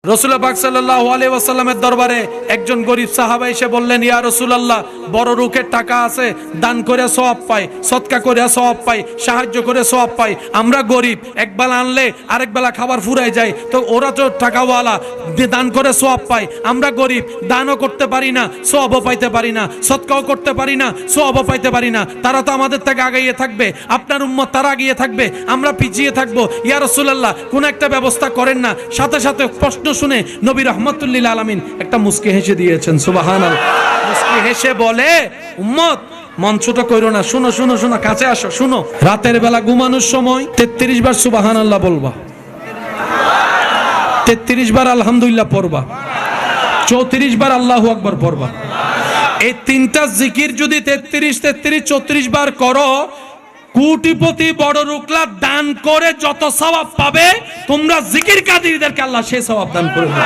রাসূলুল্লাহ পাক সাল্লাল্লাহু আলাইহি ওয়াসাল্লামের দরবারে একজন গরীব সাহাবা এসে বললেন, ইয়া রাসূলুল্লাহ, বড় রুকের টাকা আছে, দান করে সওয়াব পাই, সদকা করে সওয়াব পাই, সাহায্য করে সওয়াব পাই। আমরা গরীব, একবেলা আনলে আরেক বেলা খাবার ফুরায় যায়, তো ওরা তো টাকাওয়ালা, দান করে সওয়াব পায়। আমরা গরীব, দানও করতে পারি না, সওয়াবও পাইতে পারি না, সদকাও করতে পারি না, সওয়াবও পাইতে পারি না। তারা তো আমাদের থেকে আগিয়ে থাকবে, আপনার উম্মত তারা আগিয়ে থাকবে, আমরা পিছিয়ে থাকবো। ইয়া রাসূলুল্লাহ, কোন একটা ব্যবস্থা করেন না। সাথে সাথে প্রশ্ন শুনে নবী রাহমাতুল লিল আলামিন একটা মুস্কি হেসে দিয়েছেন। সুবহানাল্লাহ। মুস্কি হেসে বলে, উম্মত মন ছোট কইরো না, শুনো শুনো শুনো, কাছে আসো, শুনো। রাতের বেলা ঘুমানোর সময় 33 বার সুবহানাল্লাহ বলবা, 33 বার আলহামদুলিল্লাহ পড়বা, 34 বার আল্লাহু আকবার পড়বা। এই তিনটা জিকির যদি 33 33 34 বার করো, কোটিপতি বড় রুকলা দান করে যত সওয়াব পাবে, তোমরা জিকির কাদিরদেরকে আল্লাহ সেই সওয়াব দান করবে।